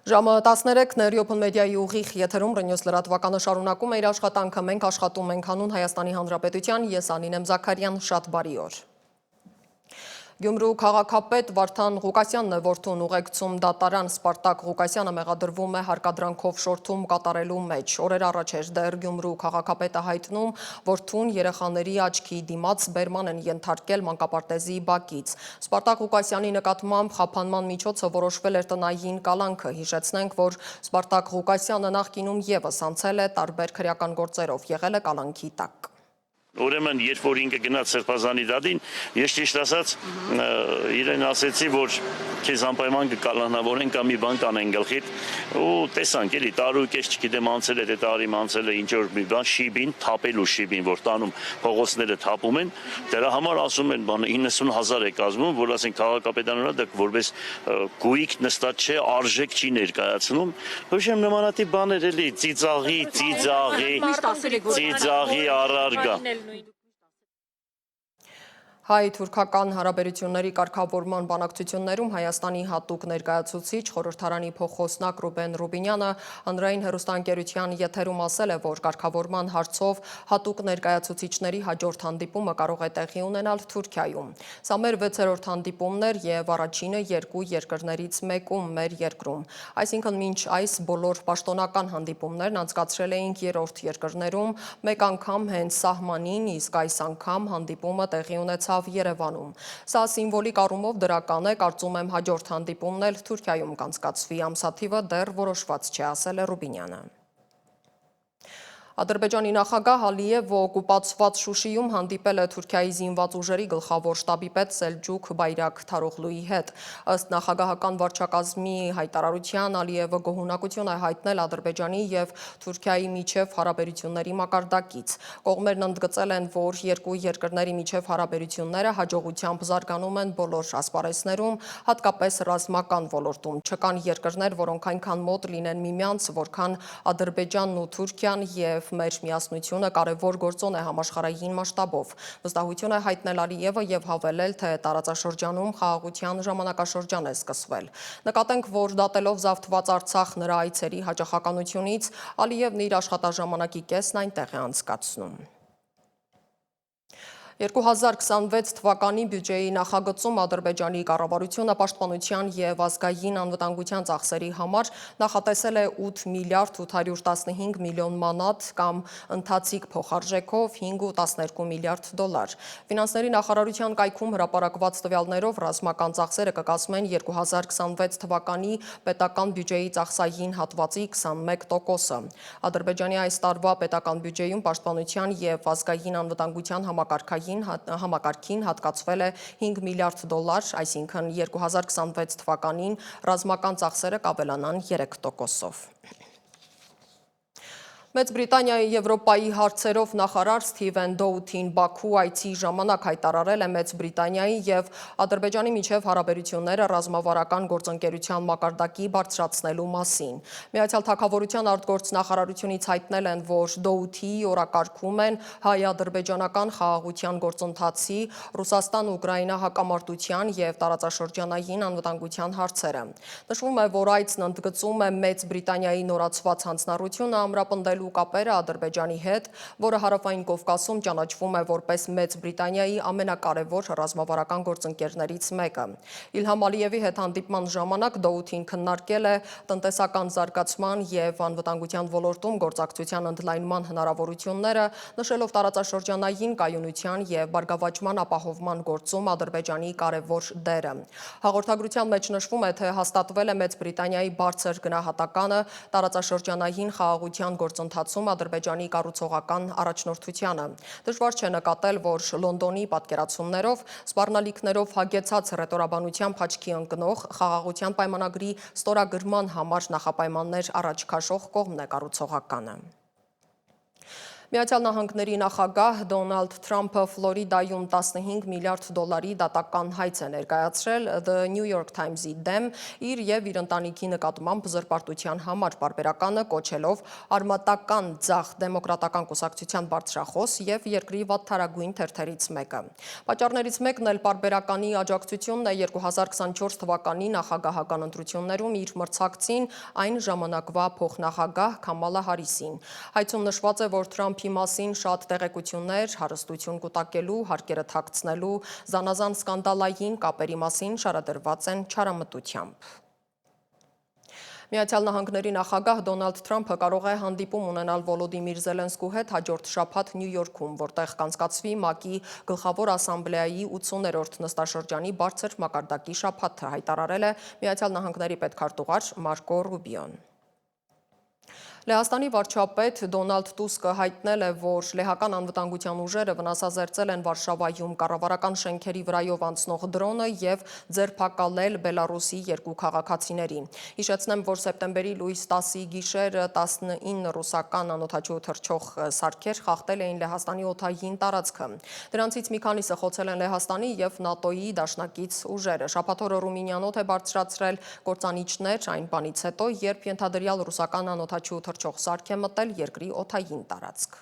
Ժամը 13-ն էր Open Media-ի ուղիղ եթերում Ռենյուս լրատվականը շարունակում է իր աշխատանքը, մենք աշխատում ենք հանուն Հայաստանի Հանրապետության, ես Անին եմ Զաքարյան, շատ բարի օր։ Գյումրու քաղաքապետ Վարդան Ղուկասյանն է որդուն ուղեկցում դատարան Սպարտակ Ղուկասյանը մեղադրվում է հարկադրանքով շորթում կատարելու մեջ։ Օրեր առաջ էր դեռ Գյումրու քաղաքապետը հայտնում, որդուն երեխաների աչքի դիմաց բերման են ենթարկել մանկապարտեզի բակից։ Սպարտակ Ղուկասյանի նկատմամբ խափանման միջոցը որոշվել էր տնային կալանքը։ Հիշեցնենք, որ Սպարտակ Ղուկասյանը նախկինում ևս անցել է տարբեր քրեական գործերով, եղել է կալանքի տակ։ Ուրեմն, երբ որ ինքը գնաց Սրբազանի դատին, ես ճիշտ ասած իրեն ասեցի, որ քեզ անպայման կկալանավորեն կամ մի բան կանեն գլխիդ, ու տեսանք, էլի տարուկես չգիտեմ անցել է, թե տարի անցել է ինչ որ մի բան, շիբին, թափելու շիբին, որ տանում փողոցները թափում են, դրա համար ասում են, բանը 90,000 է կազմում, որ ասենք քաղաքապետարանը դա որպես գույք նստած չէ, արժեք չի ներկայացնում, ոչ նմանատիպ բաներ էլի, ծիծաղի առարգա։ Հայ-թուրքական հարաբերությունների կարգավորման բանակցություններում Հայաստանի հատուկ ներկայացուցիչ խորհրդարանի փոխխոսնակ Ռուբեն Ռուբինյանը հանրային հեռուստաընկերության եթերում ասել է, որ կարգավորման հարցով հատուկ ներկայացուցիչների հաջորդ հանդիպումը կարող է տեղի ունենալ Թուրքիայում։ Սա մեր 6-րդ հանդիպումն էր եւ առաջինը երկու երկրներից մեկում մեր երկրում։ Այսինքն մինչ այս բոլոր պաշտոնական հանդիպումներն անցկացրել էինք երրորդ երկրներում, մեկ անգամ հենց սահմանին, իսկ այս անգամ հանդիպումը տեղի ունեցավ Երևանում։ Սա սիմվոլիկ առումով դրական է, կարծում եմ հաջորդ հանդիպումն էլ Թուրքիայում կանցկացվի, ամսաթիվը դեռ որոշված չէ, ասել է Ռուբինյանը։ Ադրբեջանի նախագահ Ալիևը օկուպացված Շուշիում հանդիպել է Թուրքիայի զինված ուժերի գլխավոր շտաբի պետ Սելջուկ Բայրակթարօղլուի հետ։ Ըստ նախագահական վարչակազմի հայտարարության Ալիևը գոհունակություն է հայտնել Ադրբեջանի եւ Թուրքիայի միջև հարաբերությունների մակարդակից։ Կողմերն ընդգծել են, որ երկու երկրների միջև հարաբերությունները հաջողությամբ զարգանում են բոլոր ասպարեզներում, հատկապես ռազմական ոլորտում։ Չկան երկրներ, որոնք այնքան մոտ լինեն միմյանց, որքան Ադրբեջանն ու Թուրքիան եւ մեր միասնությունը կարևոր գործոն է համաշխարհային մասշտաբով։ Վստահություն է հայտնել Ալիևը եւ հավելել, թե տարածաշրջանում խաղաղության ժամանակաշրջան է սկսվել։ Նկատենք, որ դատելով զավթված Արցախ նրա այցերի հաճախականությունից Ալիևն իր աշխատաժամանակի կեսն այնտեղ է անցկացնում։ 2026 թվականի բյուջեի նախագծում Ադրբեջանի կառավարությունը պաշտպանության եւ ազգային անվտանգության ծախսերի համար նախատեսել է 8 միլիարդ 815 միլիոն մանատ կամ ընթացիկ փոխարժեքով 5.12 միլիարդ դոլար։ Ֆինանսների նախարարության կայքում հրապարակված տվյալներով ռազմական ծախսերը կկազմեն 2026 թվականի պետական բյուջեի ծախսային հատվածի 21%-ը։ Ադրբեջանի այս տարվա պետական բյուջեում պաշտպանության եւ ազգային անվտանգության համակարգին հատկացվել է 5 միլիարդ դոլար, այսինքն 2026 թվականին ռազմական ծախսերը կավելանան 3%-ով։ Մեծ Բրիտանիայի Եվրոպայի հարցերով նախարար Սթիվեն Դոութին Բաքու այցի ժամանակ հայտարարել է Մեծ Բրիտանիայի եւ Ադրբեջանի միջև հարաբերությունները ռազմավարական գործընկերության մակարդակի բարձրացնելու մասին։ Միացյալ Թագավորության արտգործնախարարությունից հայտնել են, որ Դոութի օրակարգում են հայ-ադրբեջանական խաղաղության գործընթացի, Ռուսաստան-Ուկրաինա հակամարտության եւ տարածաշրջանային անվտանգության հարցերը։ Նշվում է, որ այցն ընդգծում է Մեծ Բրիտանիայի նորացված հանձնառությունը ամրապնդելու կապերը Ադրբեջանի հետ, որը Հարավային Կովկասում ճանաչվում է որպես Մեծ Բրիտանիայի ամենակարևոր ռազմավարական գործընկերներից մեկը։ Իլհամ Ալիևի հետ հանդիպման ժամանակ Դոութին քննարկել է տնտեսական զարգացման եւ անվտանգության ոլորտում գործակցության ընդլայնման հնարավորությունները, նշելով տարածաշրջանային կայունության եւ բարգավաճման ապահովման գործում Ադրբեջանի կարևոր դերը։ Հաղորդագրության մեջ նշվում է, թե հաստատվել է Մեծ Բրիտանիայի բարձր գնահատականը տարածաշրջանային խաղաղության գործընթացում Ադրբեջանի կառուցողական առաջնորդությանը։ Դժվար չէ նկատել, որ Լոնդոնի պատկերացումներով, սպառնալիքներով հագեցած հռետորաբանությամբ աչքի ընկնող խաղաղության պայմանագրի ստորագրման համար նախապայմաններ առաջ քաշող կողմն է կառուցողականը։ Միացյալ Նահանգների նախագահ Դոնալդ Թրամփը Ֆլորիդայում 15 միլիարդ դոլարի դատական հայց է ներկայացրել The New York Times-ի դեմ իր եւ իր ընտանիքի նկատմամբ զրպարտության համար պարբերականը կոչելով արմատական ձախ դեմոկրատական կուսակցության բարձրախոս եւ երկրի վատթարագույն թերթերից մեկը։ Պատճառներից մեկն էլ պարբերականի աջակցությունն է 2024 թվականի նախագահական ընտրություններում իր մրցակցին այն ժամանակվա փոխնախագահ Քամալա Հարիսին։ Հայցում նշված է, որ Թրամփի մասին շատ տեղեկություններ, հարստություն կուտակելու, հարկերը թաքցնելու, զանազան սկանդալային կապերի մասին շարադրված են չարամտությամբ։ Միացյալ Նահանգների նախագահ Դոնալդ Թրամփը կարող է հանդիպում ունենալ Վոլոդիմիր Զելենսկու հետ հաջորդ շաբաթ Նյու Յորքում, որտեղ կանցկացվի ՄԱԿ-ի գլխավոր ասամբլեայի 80-րդ նստաշրջանի բարձր մակարդակի շաբաթը, հայտարարել է Միացյալ Նահանգների պետքարտուղար Մարկո Ռուբիոն։ Լեհաստանի վարչապետ Դոնալդ Տուսկը հայտնել է, որ լեհական անվտանգության ուժերը վնասազերծել են Վարշավայում կառավարական շենքերի վրայով անցնող դրոնը եւ ձերբակալել Բելարուսի 2 քաղաքացիներին։ Հիշեցնեմ, որ սեպտեմբերի լույս 10-ի գիշերը 19 ռուսական անօդաչու թռչող սարքեր խախտել էին Լեհաստանի օդային տարածքը։ Դրանցից մի քանիսը խոցել են Լեհաստանի եւ ՆԱՏՕ-ի դաշնակից ուժերը։ Շաբաթօրը Ռումինիան օդ է բարձրացրել կործանիչներ այն բանից հետո, երբ ենթադրյալ ռուսական անօդաչու թռչող սարք է մտել երկրի օդային տարածք։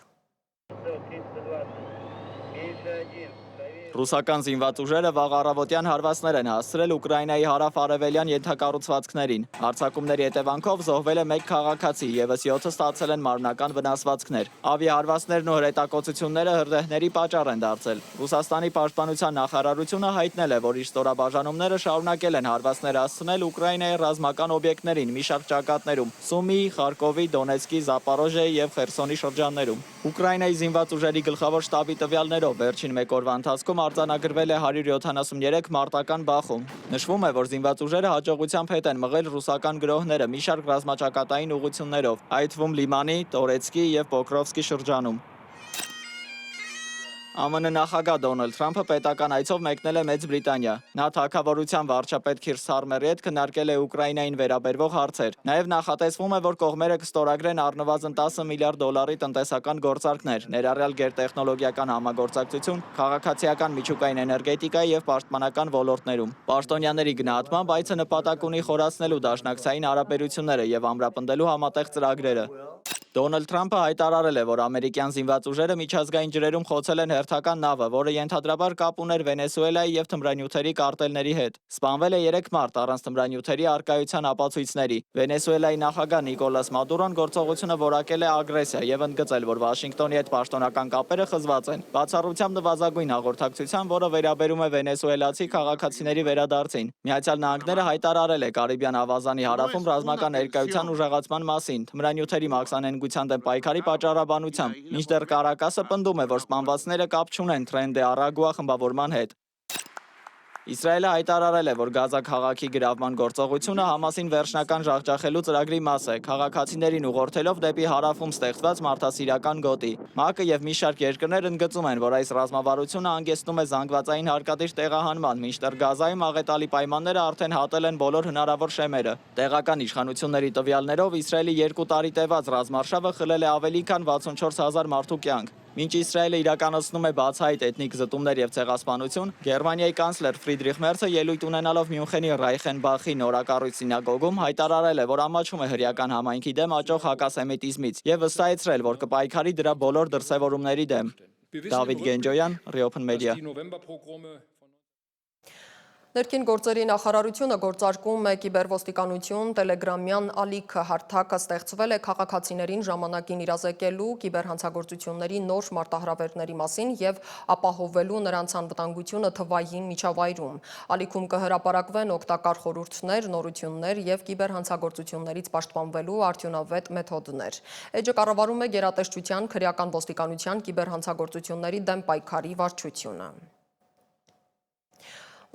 Ռուսական զինված ուժերը վաղ առավոտյան հարվածներ են հասցրել Ուկրաինայի հարավ-արևելյան ենթակառուցվածքներին։ Հարձակումների հետևանքով զոհվել է 1 քաղաքացի, եւս 7-ը ստացել են մարմնական վնասվածքներ։ Ավիահարվածներն ու հրետակոծությունները հրդեհների պատճառ են դարձել։ Ռուսաստանի պաշտպանության նախարարությունը հայտնել է, որ իր ստորաբաժանումները շարունակել են հարվածներ հասցնել Ուկրաինայի ռազմական օբյեկտներին մի շարք ճակատներում՝ Սումիի, Խարկովի, Դոնեցկի, Զապարոժիայի եւ Խերսոնի շրջաններում։ Ուկրաինայի զինված ուժերի գլխավոր շտաբի տվյալներով վերջին 1 օրվա ընթացքում արձանագրվել է 173 մարտական բախում։ Նշվում է, որ զինված ուժերը հաջողությամբ հետ են մղել ռուսական գրոհները մի շարք ռազմաճակատային ուղղություններով, այդ թվում Լիմանի, Տորեցկի եւ Պոկրովսկի շրջանում։ ԱՄՆ նախագահ Դոնալդ Թրամփը պետական այցով մեկնել է Մեծ Բրիտանիա։ Նա թագավորության վարչապետ Քիր Սթարմերի հետ քննարկել է Ուկրաինային վերաբերվող հարցեր։ Նաև նախատեսվում է, որ կողմերը կստորագրեն առնվազն 10 միլիարդ դոլարի տնտեսական գործարքներ, ներառյալ գերտեխնոլոգիական համագործակցություն, քաղաքացիական միջուկային էներգետիկայի եւ պաշտպանական ոլորտներում։ Պաշտոնյաների գնահատմամբ այցը նպատակ ունի խորացնելու դաշնակցային հարաբերությունները եւ ամրապնդելու համատեղ ծրագրերը։ Դոնալդ Թրամփը հայտարարել է, որ ամերիկյան զինված ուժերը միջազգային ջրերում խոցել են հերթական նավը, որը ենթադրաբար կապ ուներ Վենեսուելայի եւ թմրանյութերի կարտելների հետ։ Սպանվել է 3 մարդ առանց թմրանյութերի առկայության ապացույցների։ Վենեսուելայի նախագահ Նիկոլաս Մադուրոն գործողությունը որակել է ագրեսիա եւ ընդգծել, որ Վաշինգտոնի հետ պաշտոնական կապերը խզված են։ Բացառությամբ նվազագույն հաղորդակցության, որը վերաբերում է վենեսուելացի քաղաքացիների վերադարձին։ Միացյալ Նահանգները հայտարարել է Կարիբյան ավազանի հարավում ռազմական ներկայության ուժեղացման մասին, թմրանյութերի մաքսանենգության դեմ պայքարի պատճառաբանությամբ, մինչդեռ Կարակասը պնդում է, որ սպանվածները կապ չունեն Թրեն դե Արագուա խմբավորման հետ։ Իսրայելը հայտարարել է, որ Գազա քաղաքի գրավման գործողությունը Համասին վերջնական ջախջախելու ծրագրի մաս է, քաղաքացիներին ուղղորդելով դեպի հարավում ստեղծված մարդասիրական գոտի։ ՄԱԿ-ը եւ մի շարք երկրներ ընդգծում են, որ այս ռազմավարությունը հանգեցնում է զանգվածային հարկադիր տեղահանման, մինչդեռ Գազայում աղետալի պայմանները արդեն հատել են բոլոր հնարավոր շեմերը։ Տեղական իշխանությունների տվյալներով Իսրայելի 2 տարի տևած ռազմարշավը խլել է ավելի քան 64000 մարդու կյանք։ Մինչ Իսրայելը իրականացնում է բացահայտ էթնիկ զտումներ եւ ցեղասպանություն, Գերմանիայի կանցլեր Ֆրիդրիխ Մերցը ելույթ ունենալով Մյունխենի Ռայխենբախի նորակառույց սինագոգում հայտարարել է, որ ամաչում է հրեական համայնքի դեմ աճող հակասեմիտիզմից եւ վստահեցրել, որ կպայքարի դրա բոլոր դրսեւորումների դեմ։ Դավիթ Գենջոյան, Reopen Media։ Ներքին գործերի նախարարությունը գործարկում է կիբերոստիկանություն, տելեգրամյան ալիքը հարթակը ստեղծվել է քաղաքացիներին ժամանակին իրազեկելու կիբերհանցագործությունների նոր մարտահրավերների մասին եւ ապահովելու նրանց անվտանգությունը թվային միջավայրում։ Ալիքում կհրապարակվեն օգտակար խորհուրդներ, նորություններ եւ կիբերհանցագործություններից պաշտպանվելու արդյունավետ մեթոդներ։ Էջը կառավարում է գերատեսչության, քրեական ոստիկանության, կիբերհանցագործությունների դեմ պայքարի վարչությունը։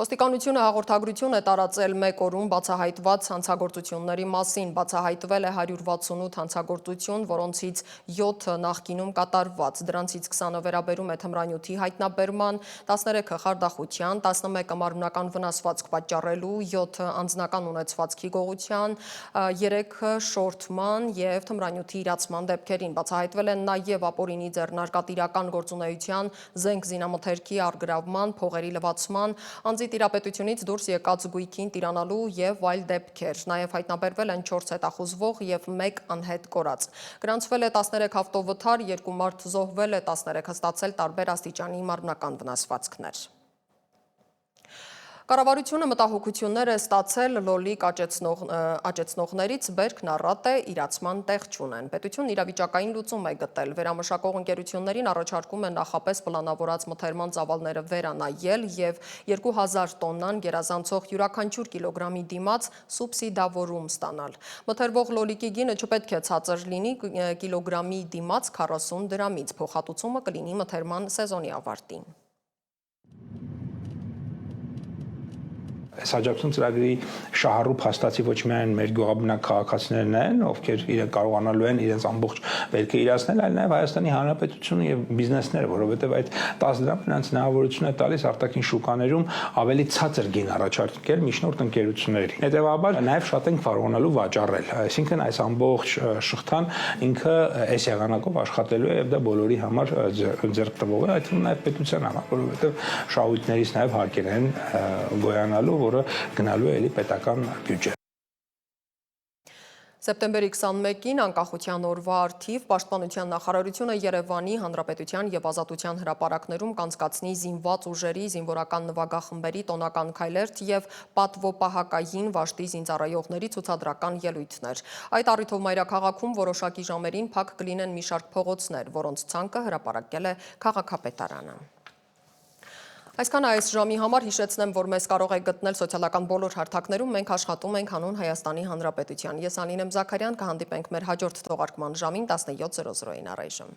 Ոստիկանությունը հաղորդագրություն է տարածել 1 օրում բացահայտված հանցագործությունների մասին, բացահայտվել է 168 հանցագործություն, որոնցից 7 նախկինում կատարված, դրանցից 20-ը վերաբերում է թմրանյութի հայտնաբերման, 13-ը խարդախության, 11-ը մարմնական վնասվածք պատճառելու, 7-ը անձնական ունեցվածքի գողության, 3-ը շորթման և թմրանյութի իրացման դեպքերին, բացահայտվել են նաև ապօրինի ձեռնարկատիրական գործունեության, զենք զինամթերքի առգրավման, փողերի լվացման, անձի տիրապետությունից դուրս եկած զգույքին տիրանալու և այլ դեպքեր, նաև հայտնաբերվել են 4 հետախուզվող և 1 անհետ կորած։ Գրանցվել է 13 ավտովթար, 2 մարդ զոհվել է, 13-ը ստացել տարբեր աստիճանի մարմնական վնասվածքներ։ Կառավարությունը մտահոգություններ է ստացել լոլիկ աճեցնողներից բերքն առատ է իրացման տեղ չունեն։ Պետությունն իրավիճակային լուծում է գտել, վերամշակող ընկերություններին առաջարկում է նախապես պլանավորած մթերման ծավալները վերանայել և 2000 տոննան գերազանցող յուրաքանչյուր կիլոգրամի դիմաց սուբսիդավորում ստանալ։ Մթերվող լոլիկի գինը չպետք է ցածր լինի կիլոգրամի դիմաց 40 դրամից, փոխհատուցումը կլինի մթերման սեզոնի ավարտին։ Այս աջակցություն ծրագրի շահառու փաստացի ոչ միայն մեր գյուղաբնակ քաղաքացիներն են, ովքեր կարողանալու են իրենց ամբողջ վերքը իրացնել, այլ նաև Հայաստանի Հանրապետությունը եւ բիզնեսները, որովհետեւ այդ 10 դրամ նրանց հնարավորություն է տալիս արտաքին շուկաներում ավելի ցածր գին առաջարկել միջնորդ ընկերություններին։ Հետևաբար նաև շատ են կարողանալու վաճառել, այսինքն այս ամբողջ շղթան ինքը այս եղանակով աշխատելու է եւ դա բոլորի համար ձեռք տվող է, այդ թվում նաև պետության համար, որովհետեւ շահույթներից նաև հարկեր են գոյանալու, որը գնալու է էլի պետական բյուջե։ Սեպտեմբերի 21-ին անկախության օրվա առթիվ Պաշտպանության նախարարությունը Երևանի Հանրապետության և Ազատության հրապարակներում կանցկացնի զինված ուժերի, զինվորական նվագախմբերի տոնական քայլերթ և պատվոպահակային վաշտի զինծառայողների ցուցադրական ելույթներ։ Այդ առիթով մայրաքաղաքում որոշակի ժամերին փակ կլինեն մի շարք փողոցներ, որոնց ցանկը հրապարակել է քաղաքապետարանը։ Այսքան այս ժամի համար հիշեցնեմ, որ մեզ կարող եք գտնել սոցիալական բոլոր հարթակներում, մենք աշխատում ենք հանուն Հայաստանի Հանրապետության։ Ես Անին եմ Զաքարյան, կհանդիպենք մեր հաջորդ թողարկման ժամին 17:00-ին առայժմ։